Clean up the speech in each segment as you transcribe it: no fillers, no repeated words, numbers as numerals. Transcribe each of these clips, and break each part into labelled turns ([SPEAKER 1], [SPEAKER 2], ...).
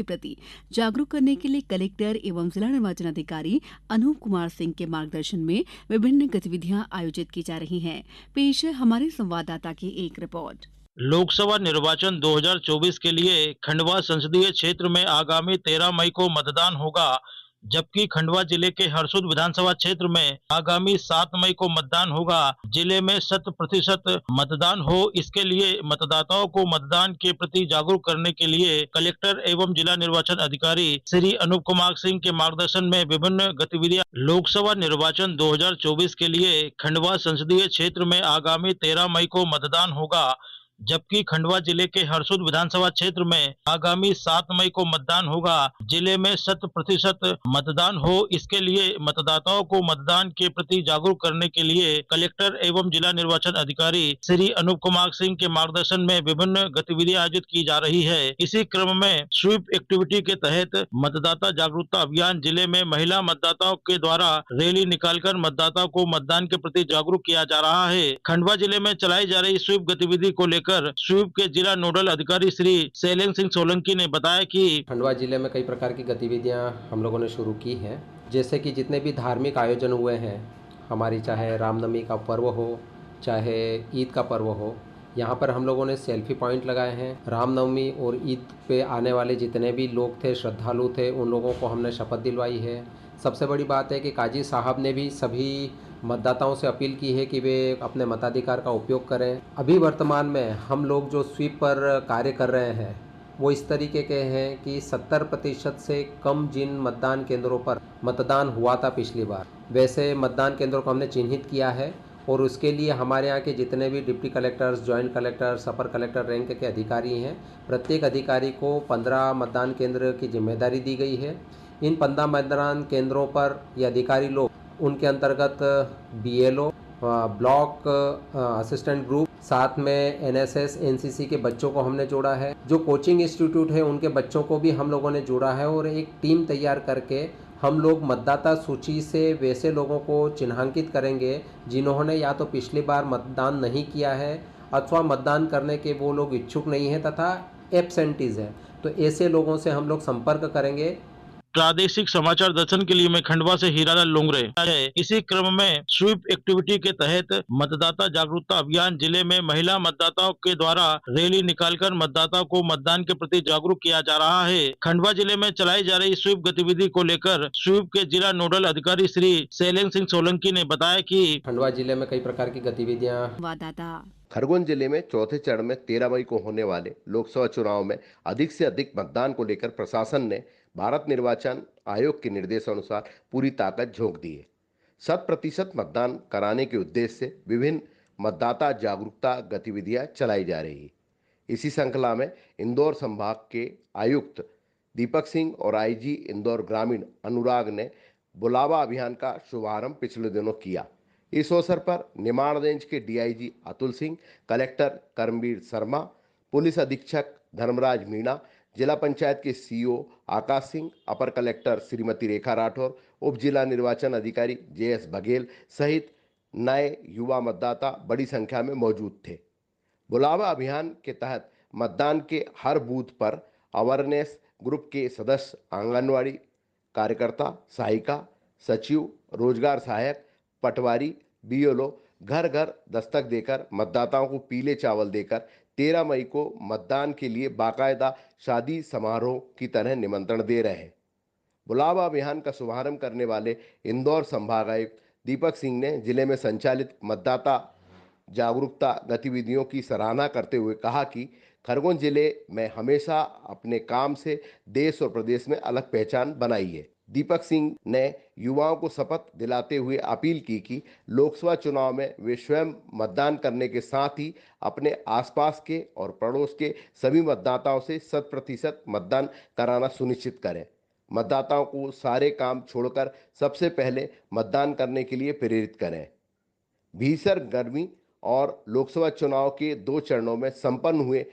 [SPEAKER 1] के प्रति जागरूक करने के लिए कलेक्टर एवं जिला निर्वाचन अधिकारी अनूप कुमार सिंह के मार्गदर्शन में विभिन्न गतिविधियां आयोजित की जा रही हैं। पेश है हमारे संवाददाता की एक रिपोर्ट।
[SPEAKER 2] लोकसभा निर्वाचन 2024 के लिए खंडवा संसदीय क्षेत्र में आगामी 13 मई को मतदान होगा, जबकि खंडवा जिले के हरसुद विधानसभा क्षेत्र में आगामी 7 मई को मतदान होगा। जिले में 100% मतदान हो, इसके लिए मतदाताओं को मतदान के प्रति जागरूक करने के लिए कलेक्टर एवं जिला निर्वाचन अधिकारी श्री अनूप कुमार सिंह के मार्गदर्शन में विभिन्न गतिविधियां। लोकसभा निर्वाचन 2024 के लिए खंडवा संसदीय क्षेत्र में आगामी 13 मई को मतदान होगा, जबकि खंडवा जिले के हरसुद विधानसभा क्षेत्र में आगामी 7 मई को मतदान होगा। जिले में 100% मतदान हो, इसके लिए मतदाताओं को मतदान के प्रति जागरूक करने के लिए कलेक्टर एवं जिला निर्वाचन अधिकारी श्री अनूप कुमार सिंह के मार्गदर्शन में विभिन्न गतिविधियां आयोजित की जा रही है। इसी क्रम में स्वीप एक्टिविटी के तहत मतदाता जागरूकता अभियान जिले में महिला मतदाताओं के द्वारा रैली निकालकर मतदाताओं को मतदान के प्रति जागरूक किया जा रहा है। खंडवा जिले में चलाई जा रही स्वीप गतिविधि को लेकर स्वीप के जिला नोडल अधिकारी श्री शैलेंद्र सिंह सोलंकी ने बताया कि
[SPEAKER 3] खंडवा जिले में कई प्रकार की गतिविधियां हम लोगों ने शुरू की हैं, जैसे कि जितने भी धार्मिक आयोजन हुए हैं हमारी, चाहे रामनवमी का पर्व हो, चाहे ईद का पर्व हो, यहाँ पर हम लोगों ने सेल्फी पॉइंट लगाए हैं। रामनवमी और ईद पे आने वाले जितने भी लोग थे, श्रद्धालु थे, उन लोगों को हमने शपथ दिलवाई है। सबसे बड़ी बात है कि काजी साहब ने भी सभी मतदाताओं से अपील की है कि वे अपने मताधिकार का उपयोग करें। अभी वर्तमान में हम लोग जो स्वीप पर कार्य कर रहे हैं वो इस तरीके के हैं कि 70% से कम जिन मतदान केंद्रों पर मतदान हुआ था पिछली बार, वैसे मतदान केंद्रों को हमने चिन्हित किया है और उसके लिए हमारे यहाँ के जितने भी डिप्टी कलेक्टर्स, जॉइंट कलेक्टर्स, अपर कलेक्टर रैंक के अधिकारी हैं, प्रत्येक अधिकारी को 15 मतदान केंद्र की जिम्मेदारी दी गई है। इन 15 मतदान केंद्रों पर ये अधिकारी लोग, उनके अंतर्गत बीएलओ, ब्लॉक असिस्टेंट ग्रुप, साथ में एनएसएस, एनसीसी के बच्चों को हमने जोड़ा है। जो कोचिंग इंस्टीट्यूट है उनके बच्चों को भी हम लोगों ने जोड़ा है और एक टीम तैयार करके हम लोग मतदाता सूची से वैसे लोगों को चिन्हांकित करेंगे जिन्होंने या तो पिछली बार मतदान नहीं किया है अथवा मतदान करने के वो लोग इच्छुक नहीं हैं तथा एब्सेंटीज हैं। तो ऐसे लोगों से हम लोग संपर्क करेंगे।
[SPEAKER 2] प्रादेशिक समाचार दर्शन के लिए मैं खंडवा से हीरालाल लोंगरे है। इसी क्रम में स्वीप एक्टिविटी के तहत मतदाता जागरूकता अभियान जिले में महिला मतदाताओं के द्वारा रैली निकालकर मतदाताओं को मतदान के प्रति जागरूक किया जा रहा है। खंडवा जिले में चलाई जा रही स्वीप गतिविधि को लेकर स्वीप के जिला नोडल अधिकारी श्री शैलेंद्र सिंह सोलंकी ने बताया कि
[SPEAKER 3] खंडवा जिले में कई प्रकार की गतिविधियां।
[SPEAKER 1] संवाददाता।
[SPEAKER 4] खरगोन जिले में चौथे चरण में 13 मई को होने वाले लोकसभा चुनाव में अधिक से अधिक मतदान को लेकर प्रशासन ने भारत निर्वाचन आयोग के निर्देशानुसार पूरी ताकत झोंक दी है। 100% मतदान कराने के उद्देश्य से विभिन्न मतदाता जागरूकता गतिविधियां चलाई जा रही है। इसी श्रृंखला में इंदौर संभाग के आयुक्त दीपक सिंह और आईजी इंदौर ग्रामीण अनुराग ने बुलावा अभियान का शुभारंभ पिछले दिनों किया। इस अवसर पर निमाड़ रेंज के डीआईजी अतुल सिंह, कलेक्टर कर्मवीर शर्मा, पुलिस अधीक्षक धर्मराज मीणा, जिला पंचायत के सीईओ आकाश सिंह, अपर कलेक्टर श्रीमती रेखा राठौर, उप जिला निर्वाचन अधिकारी जेएस बघेल सहित नए युवा मतदाता बड़ी संख्या में मौजूद थे। बुलावा अभियान के तहत मतदान के हर बूथ पर अवेयरनेस ग्रुप के सदस्य, आंगनवाड़ी कार्यकर्ता, सहायिका, सचिव, रोजगार सहायक, पटवारी, बीएलओ घर घर दस्तक देकर मतदाताओं को पीले चावल देकर 13 मई को मतदान के लिए बाकायदा शादी समारोह की तरह निमंत्रण दे रहे हैं। बुलावा अभियान का शुभारंभ करने वाले इंदौर संभागायुक्त दीपक सिंह ने जिले में संचालित मतदाता जागरूकता गतिविधियों की सराहना करते हुए कहा कि खरगोन जिले में हमेशा अपने काम से देश और प्रदेश में अलग पहचान बनाई है। दीपक सिंह ने युवाओं को शपथ दिलाते हुए अपील की कि लोकसभा चुनाव में वे स्वयं मतदान करने के साथ ही अपने आसपास के और पड़ोस के सभी मतदाताओं से 100% मतदान कराना सुनिश्चित करें। मतदाताओं को सारे काम छोड़कर सबसे पहले मतदान करने के लिए प्रेरित करें। भीषण गर्मी और लोकसभा चुनाव के 2 चरणों में संपन्न हुए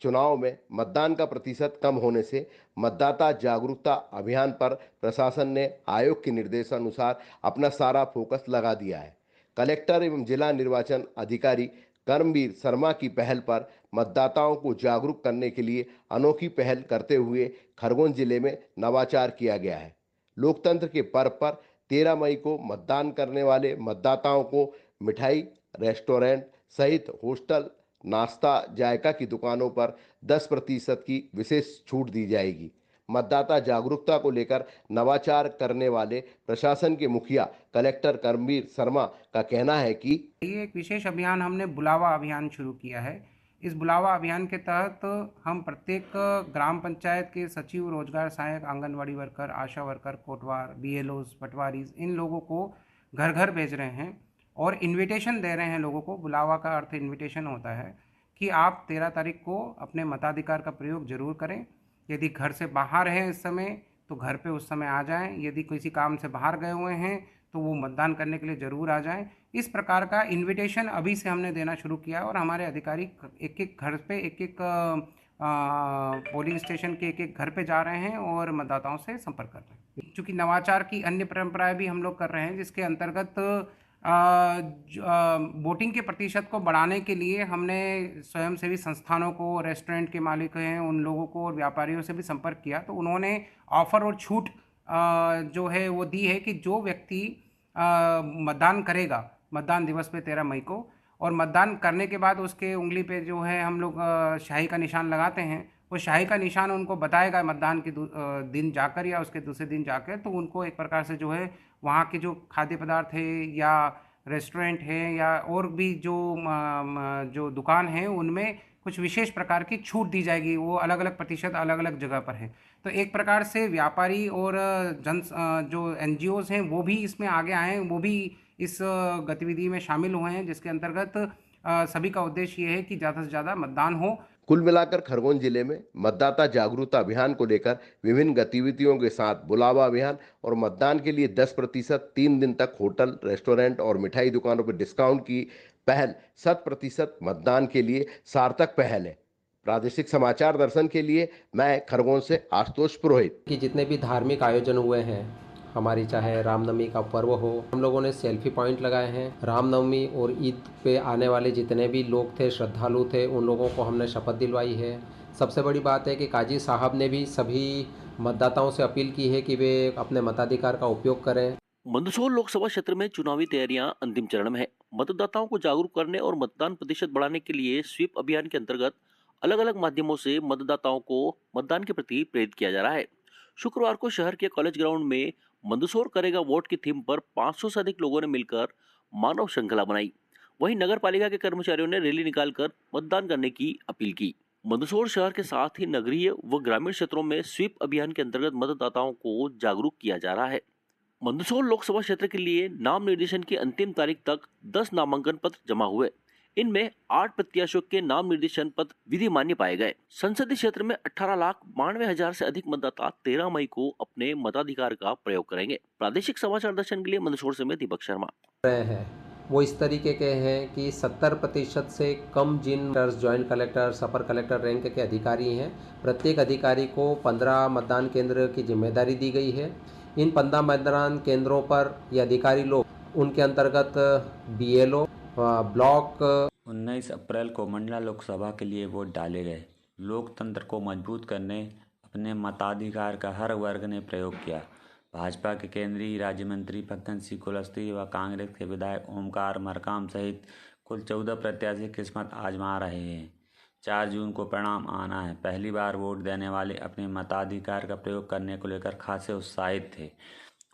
[SPEAKER 4] चुनाव में मतदान का प्रतिशत कम होने से मतदाता जागरूकता अभियान पर प्रशासन ने आयोग के निर्देशानुसार अपना सारा फोकस लगा दिया है। कलेक्टर एवं जिला निर्वाचन अधिकारी कर्मवीर शर्मा की पहल पर मतदाताओं को जागरूक करने के लिए अनोखी पहल करते हुए खरगोन जिले में नवाचार किया गया है। लोकतंत्र के पर्व पर 13 मई को मतदान करने वाले मतदाताओं को मिठाई, रेस्टोरेंट सहित होस्टल, नाश्ता, जायका की दुकानों पर 10% की विशेष छूट दी जाएगी। मतदाता जागरूकता को लेकर नवाचार करने वाले प्रशासन के मुखिया कलेक्टर कर्मवीर शर्मा का कहना है कि
[SPEAKER 5] ये एक विशेष अभियान हमने बुलावा अभियान शुरू किया है। इस बुलावा अभियान के तहत हम प्रत्येक ग्राम पंचायत के सचिव, रोजगार सहायक, आंगनवाड़ी वर्कर, आशा वर्कर, कोटवार, बीएलओज, पटवारीज, इन लोगों को घर घर भेज रहे हैं और इनविटेशन दे रहे हैं लोगों को। बुलावा का अर्थ इनविटेशन होता है कि आप 13 तारीख को अपने मताधिकार का प्रयोग जरूर करें। यदि घर से बाहर हैं इस समय तो घर पे उस समय आ जाएं। यदि किसी काम से बाहर गए हुए हैं तो वो मतदान करने के लिए ज़रूर आ जाएं। इस प्रकार का इनविटेशन अभी से हमने देना शुरू किया और हमारे अधिकारी एक एक घर पे, एक एक पोलिंग स्टेशन के एक एक घर पे जा रहे हैं और मतदाताओं से संपर्क कर रहे हैं। चूँकि नवाचार की अन्य परंपराएं भी हम लोग कर रहे हैं, जिसके अंतर्गत वोटिंग के प्रतिशत को बढ़ाने के लिए हमने स्वयंसेवी संस्थानों को, रेस्टोरेंट के मालिक हैं उन लोगों को और व्यापारियों से भी संपर्क किया। तो उन्होंने ऑफ़र और छूट जो है वो दी है कि जो व्यक्ति मतदान करेगा मतदान दिवस पे 13 मई को, और मतदान करने के बाद उसके उंगली पे जो है हम लोग शाही का निशान लगाते हैं, वो शाही का निशान उनको बताएगा मतदान के दिन जाकर या उसके दूसरे दिन जाकर। तो उनको एक प्रकार से जो है वहाँ के जो खाद्य पदार्थ है या रेस्टोरेंट है या और भी जो दुकान है उनमें कुछ विशेष प्रकार की छूट दी जाएगी। वो अलग अलग प्रतिशत अलग अलग जगह पर है। तो एक प्रकार से व्यापारी और जो एनजीओज़ हैं वो भी इसमें आगे आए हैं, वो भी इस गतिविधि में शामिल हुए हैं, जिसके अंतर्गत सभी का उद्देश्य ये है कि ज़्यादा से ज़्यादा मतदान हो।
[SPEAKER 4] कुल मिलाकर खरगोन जिले में मतदाता जागरूकता अभियान को लेकर विभिन्न गतिविधियों के साथ बुलावा अभियान और मतदान के लिए 10% 3 दिन तक होटल, रेस्टोरेंट और मिठाई दुकानों पर डिस्काउंट की पहल 100% मतदान के लिए सार्थक पहल है। प्रादेशिक समाचार दर्शन के लिए मैं खरगोन से आशुतोष पुरोहित।
[SPEAKER 3] कि जितने भी धार्मिक आयोजन हुए हैं, हमारी चाहे रामनवमी का पर्व हो, हम लोगों ने सेल्फी पॉइंट लगाए हैं। रामनवमी और ईद पे आने वाले जितने भी लोग थे, श्रद्धालु थे, उन लोगों को हमने शपथ दिलवाई है। सबसे बड़ी बात है कि काजी साहब ने भी सभी मतदाताओं से अपील की है कि वे अपने मताधिकार का उपयोग करें।
[SPEAKER 6] मंदसौर लोकसभा क्षेत्र में चुनावी तैयारियां अंतिम चरण में है। मतदाताओं को जागरूक करने और मतदान प्रतिशत बढ़ाने के लिए स्वीप अभियान के अंतर्गत अलग अलग माध्यमों से मतदाताओं को मतदान के प्रति प्रेरित किया जा रहा है। शुक्रवार को शहर के कॉलेज ग्राउंड में मंदसौर करेगा वोट की थीम पर 500 से अधिक लोगों ने मिलकर मानव श्रृंखला बनाई। वहीं नगर पालिका के कर्मचारियों ने रैली निकालकर मतदान करने की अपील की। मंदसौर शहर के साथ ही नगरीय व ग्रामीण क्षेत्रों में स्वीप अभियान के अंतर्गत मतदाताओं को जागरूक किया जा रहा है। मंदसौर लोकसभा क्षेत्र के लिए नाम निर्देशन की अंतिम तारीख तक 10 नामांकन पत्र जमा हुए। इनमें 8 प्रत्याशियों के नाम निर्देशन पत्र विधि मान्य पाए गए। संसदीय क्षेत्र में 18,92,000 से अधिक मतदाता 13 मई को अपने मताधिकार का प्रयोग करेंगे। प्रादेशिक समाचार दर्शन के लिए मंदसौर से मैं दीपक शर्मा।
[SPEAKER 3] रहे हैं वो इस तरीके के हैं कि 70% से कम जिन ज्वाइंट कलेक्टर, अपर कलेक्टर रैंक के अधिकारी हैं, प्रत्येक अधिकारी को 15 मतदान केंद्र की जिम्मेदारी दी गई है। इन 15 मतदान केंद्रों पर ये अधिकारी लोग उनके अंतर्गत बीएलओ ब्लॉक
[SPEAKER 7] 19 अप्रैल को मंडला लोकसभा के लिए वोट डाले गए। लोकतंत्र को मजबूत करने अपने मताधिकार का हर वर्ग ने प्रयोग किया। भाजपा के केंद्रीय राज्य मंत्री फग्गन सिंह कुलस्ते व कांग्रेस के विधायक ओमकार मरकाम सहित कुल 14 प्रत्याशी किस्मत आजमा रहे हैं। 4 जून को परिणाम आना है। पहली बार वोट देने वाले अपने मताधिकार का प्रयोग करने को लेकर खासे उत्साहित थे।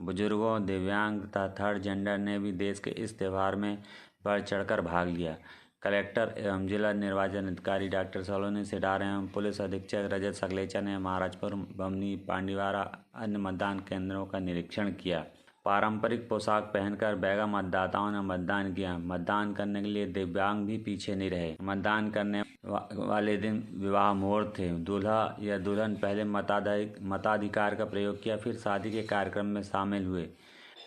[SPEAKER 7] बुजुर्गों, दिव्यांग तथा थर्ड जेंडर ने भी देश के इस त्यौहार में बढ़ चढ़कर भाग लिया। कलेक्टर एवं जिला निर्वाचन अधिकारी डॉक्टर सलोनी सिडार एवं पुलिस अधीक्षक रजत सकलेचा ने महाराजपुर, बमनी, पांडीवारा अन्य मतदान केंद्रों का निरीक्षण किया। पारंपरिक पोशाक पहनकर बैगा मतदाताओं ने मतदान किया। मतदान करने के लिए दिव्यांग भी पीछे नहीं रहे। मतदान करने वाले दिन विवाह मुहूर्त थे। दूल्हा या दुल्हन पहले मताधिकार का प्रयोग किया, फिर शादी के कार्यक्रम में शामिल हुए।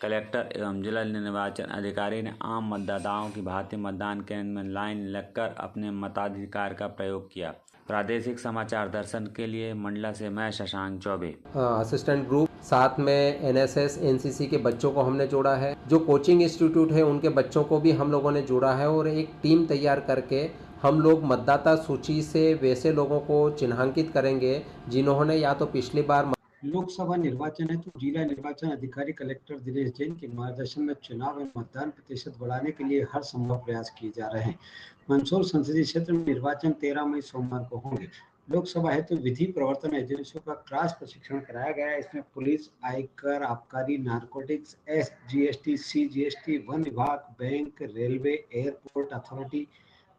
[SPEAKER 7] कलेक्टर एवं जिला निर्वाचन अधिकारी ने आम मतदाताओं की भांति मतदान केंद्र में लाइन लगकर अपने मताधिकार का प्रयोग किया। प्रादेशिक समाचार दर्शन के लिए मंडला से मैं शशांक चौबे।
[SPEAKER 3] असिस्टेंट ग्रुप, साथ में एनएसएस एनसीसी के बच्चों को हमने जोड़ा है, जो कोचिंग इंस्टीट्यूट है उनके बच्चों को भी हम लोगों ने जोड़ा है और एक टीम तैयार करके हम लोग मतदाता सूची से वैसे लोगों को चिन्हांकित करेंगे जिन्होंने या तो पिछली बार
[SPEAKER 8] लोकसभा निर्वाचन है तो जिला निर्वाचन अधिकारी कलेक्टर दिनेश जैन के मार्गदर्शन में चुनाव में मतदान प्रतिशत बढ़ाने के लिए हर संभव प्रयास किए जा रहे हैं। मंदसौर संसदीय क्षेत्र में निर्वाचन 13 मई सोमवार को होंगे। लोकसभा हेतु विधि प्रवर्तन एजेंसियों का क्रॉस प्रशिक्षण कराया गया है। इसमें पुलिस, आयकर, आबकारी, नारकोटिक्स, एसजीएसटी, सीजीएसटी, वन विभाग, बैंक, रेलवे, एयरपोर्ट अथॉरिटी,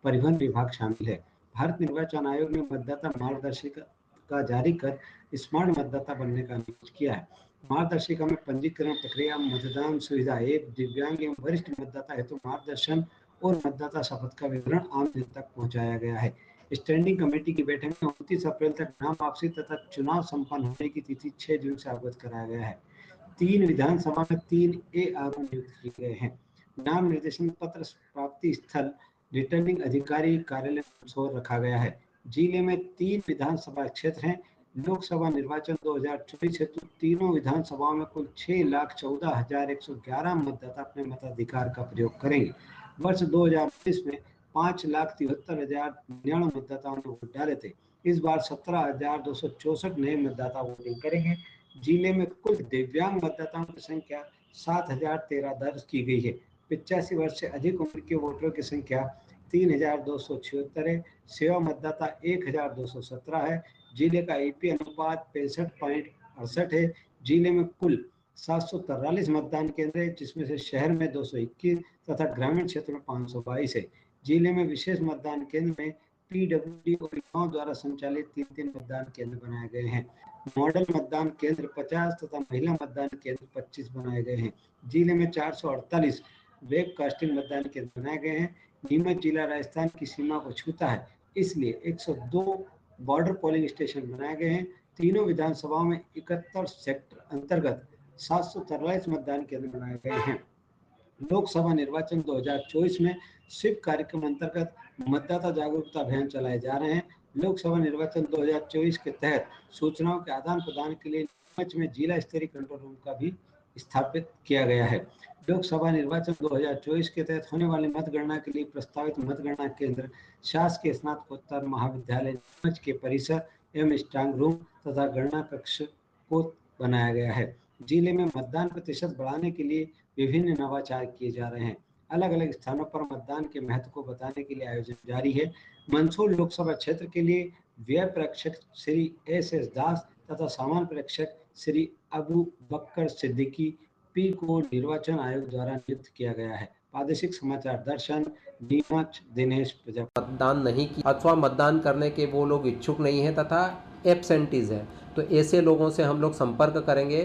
[SPEAKER 8] परिवहन विभाग शामिल है। भारत निर्वाचन आयोग ने मतदाता मार्गदर्शिका जारी कर स्मार्ट मतदाता बनने का अनुरोध किया है। मार्गदर्शिका में पंजीकरण प्रक्रिया, मतदान सुविधा ऐप, दिव्यांग एवं वरिष्ठ मतदाता हेतु मार्गदर्शन और मतदाता शपथ का विवरण आम जन तक पहुंचाया गया है। स्टैंडिंग कमेटी की बैठक में 29 अप्रैल तक नाम वापसी तथा चुनाव संपन्न होने की तिथि 6 जून से अवगत कराया गया है। 3 विधानसभा में 3 एआरओ नियुक्त किए गए हैं। नाम निर्देशन पत्र प्राप्ति स्थल रिटर्निंग अधिकारी कार्यालय मंदसौर रखा गया है। जिले में 3 विधानसभा क्षेत्र हैं। लोकसभा निर्वाचन 2024 हेतु तीनों विधानसभाओं में कुल 6,14,111 मतदाता अपने मताधिकार का प्रयोग करेंगे। वर्ष 2019 में 5,73,099 मतदाताओं ने वोट डाले थे। इस बार 17,264 नए मतदाता वोटिंग करेंगे। जिले में कुल दिव्यांग मतदाताओं की संख्या 7,013 दर्ज की गई है। 85 वर्ष से अधिक उम्र के वोटरों की संख्या 3,276 है। सेवा मतदाता 1,217 है। जिले का ईपी अनुपात 65.68 है। जिले में कुल 743 मतदान केंद्र है, जिसमें से शहर में 221 तथा ग्रामीण क्षेत्र में 522 है। जिले में विशेष मतदान केंद्र में पीडब्ल्यूडी और युवाओं द्वारा संचालित 3 मतदान केंद्र बनाए गए हैं। मॉडल मतदान केंद्र 50 तथा महिला मतदान केंद्र 25 बनाए गए हैं। जिले में 448 वेब कास्टिंग मतदान केंद्र बनाए गए हैं। नीमच जिला राजस्थान की सीमा को छूता है, इसलिए 102 बॉर्डर पोलिंग स्टेशन बनाए गए हैं। तीनों विधानसभाओं में 71 सेक्टर अंतर्गत 743 मतदान केंद्र बनाए गए हैं। लोकसभा निर्वाचन 2024 में स्वीप कार्यक्रम अंतर्गत मतदाता जागरूकता अभियान चलाए जा रहे हैं। लोकसभा निर्वाचन 2024 के तहत सूचनाओं के आदान प्रदान के लिए नीमच में जिला स्तरीय कंट्रोल रूम का भी स्थापित किया गया है। लोकसभा निर्वाचन 2024 के तहत होने वाली मतगणना के लिए प्रस्तावित मतगणना केंद्र शासकीय स्नातकोत्तर महाविद्यालय नीमच के परिसर एवं स्ट्रांग रूम तथा गणना कक्ष को बनाया गया है। जिले में मतदान प्रतिशत बढ़ाने के लिए विभिन्न नवाचार किए जा रहे हैं। अलग अलग स्थानों पर मतदान के महत्व को बताने के लिए आयोजन जारी है। मंदसौर लोकसभा क्षेत्र के लिए व्यय प्रेक्षक श्री एस दास तथा सामान्य प्रेक्षक श्री अबू बकर सिद्दीकी पी को निर्वाचन आयोग द्वारा नियुक्त किया गया है। प्रादेशिक समाचार दर्शन, नीमच, दिनेश प्रजापति।
[SPEAKER 3] मतदान नहीं किया अथवा मतदान करने के वो लोग इच्छुक नहीं है तथा एब्सेंटीज है, तो ऐसे लोगों से हम लोग संपर्क करेंगे।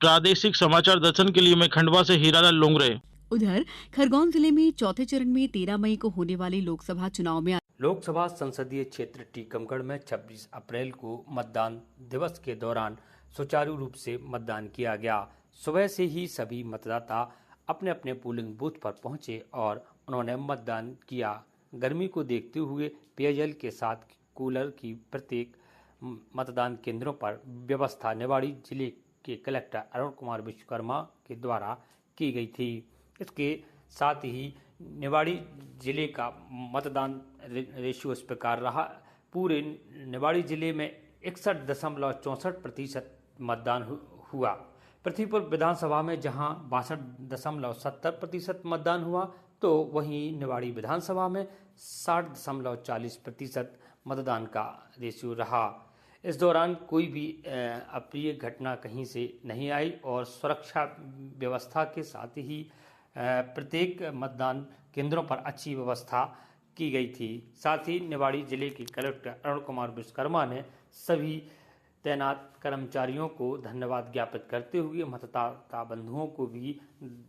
[SPEAKER 2] प्रादेशिक समाचार दर्शन के लिए मैं खंडवा से हीरालाल लोंगरे।
[SPEAKER 1] उधर खरगोन जिले में चौथे चरण में 13 मई को होने वाले लोकसभा चुनाव में
[SPEAKER 9] लोकसभा संसदीय क्षेत्र टीकमगढ़ में 26 अप्रैल को मतदान दिवस के दौरान सुचारू रूप से मतदान किया गया। सुबह से ही सभी मतदाता अपने अपने पोलिंग बूथ पर पहुंचे और उन्होंने मतदान किया। गर्मी को देखते हुए पेयजल के साथ कूलर की प्रत्येक मतदान केंद्रों पर व्यवस्था निवाड़ी जिले के कलेक्टर अरुण कुमार विश्वकर्मा के द्वारा की गई थी। इसके साथ ही निवाड़ी जिले का मतदान रेशियो इस प्रकार रहा। पूरे निवाड़ी जिले में 61.64% मतदान हुआ। पृथ्वीपुर विधानसभा में जहां 62.70% मतदान हुआ, तो वहीं निवाड़ी विधानसभा में 60.40% मतदान का रेशियो रहा। इस दौरान कोई भी अप्रिय घटना कहीं से नहीं आई और सुरक्षा व्यवस्था के साथ ही प्रत्येक मतदान केंद्रों पर अच्छी व्यवस्था की गई थी। साथ ही निवाड़ी जिले के कलेक्टर अरुण कुमार विश्वकर्मा ने सभी तैनात कर्मचारियों को धन्यवाद ज्ञापित करते हुए मतदाता बंधुओं को भी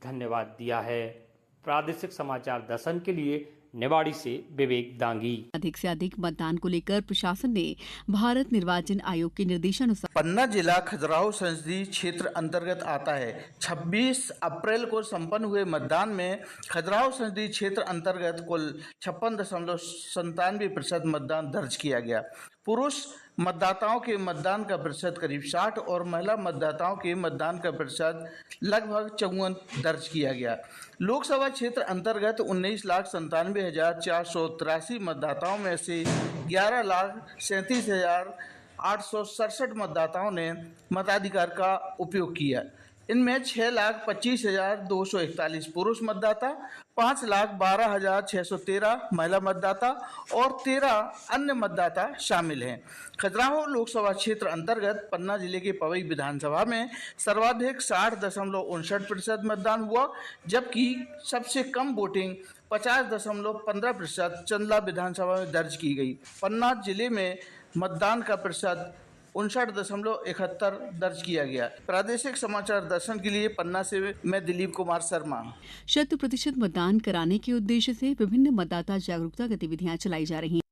[SPEAKER 9] धन्यवाद दिया है। प्रादेशिक समाचार दर्शन के लिए निवाड़ी से विवेक दांगी।
[SPEAKER 1] अधिक से अधिक मतदान को लेकर प्रशासन ने भारत निर्वाचन आयोग के निर्देशानुसार
[SPEAKER 10] पन्ना जिला खजुराहो संसदीय क्षेत्र अंतर्गत आता है। 26 अप्रैल को संपन्न हुए मतदान में खजुराहो संसदीय क्षेत्र अंतर्गत कुल 56.97% मतदान दर्ज किया गया। पुरुष मतदाताओं के मतदान का प्रतिशत करीब 60 और महिला मतदाताओं के मतदान का प्रतिशत लगभग 54 दर्ज किया गया। लोकसभा क्षेत्र अंतर्गत 19,97,483 मतदाताओं में से 11,37,867 मतदाताओं ने मताधिकार का उपयोग किया। इनमें 6,25,241 पुरुष मतदाता, 5,12,613 महिला मतदाता और 13 अन्य मतदाता शामिल हैं। खजुराहो लोकसभा क्षेत्र अंतर्गत पन्ना जिले के पवई विधानसभा में सर्वाधिक 60.59% मतदान हुआ, जबकि सबसे कम वोटिंग 50.15% चंदला विधानसभा में दर्ज की गई। पन्ना जिले में मतदान का प्रतिशत 59.71 दर्ज किया गया। प्रादेशिक समाचार दर्शन के लिए पन्ना से मैं दिलीप कुमार शर्मा।
[SPEAKER 1] 100% मतदान कराने के उद्देश्य से विभिन्न मतदाता जागरूकता गतिविधियां चलाई जा रही हैं।